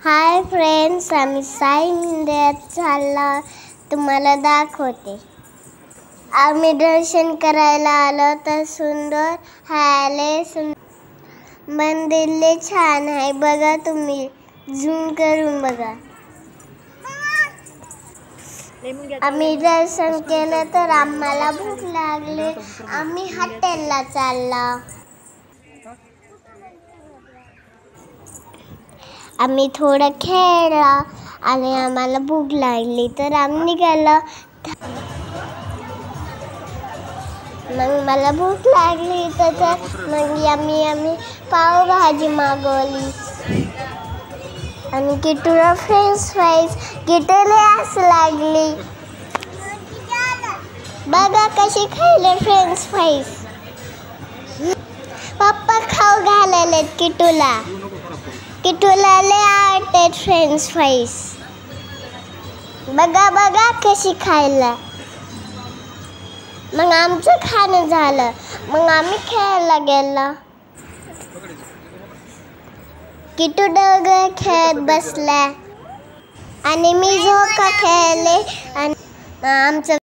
Hi friends, आम्ही साई मंदिरात चाललो तुम्हाला दाखवते। आम्ही दर्शन करायला आलो तर सुंदर मंदिर छान आहे। बघा, तुम्ही झूम करून बघा। आम्ही दर्शन केलं तर आम्हाला भूक लागली, आम्ही हॉटेलला चाललो। आम्ही थोडं खेळलो आणि आम्हाला भूक लागली तर आम्ही निघालो। मग मला भूक लागली तर मग आम्ही पावभाजी मागवली आणि किटूला फ्रेंच फ्राईज किटूला असं लागली। बघा कशी खायले फ्रेंच फ्राईज। पप्पा खाऊ घालायलेत किटूला लय आवडतात फ्रेंच फ्राईज। बघा कशी खायला। मग आमचं खाणं झालं, मग आम्ही खेळायला गेलो। किटू दोघं खेळत बसल्या आणि मी झोका खेळले आणि आमचं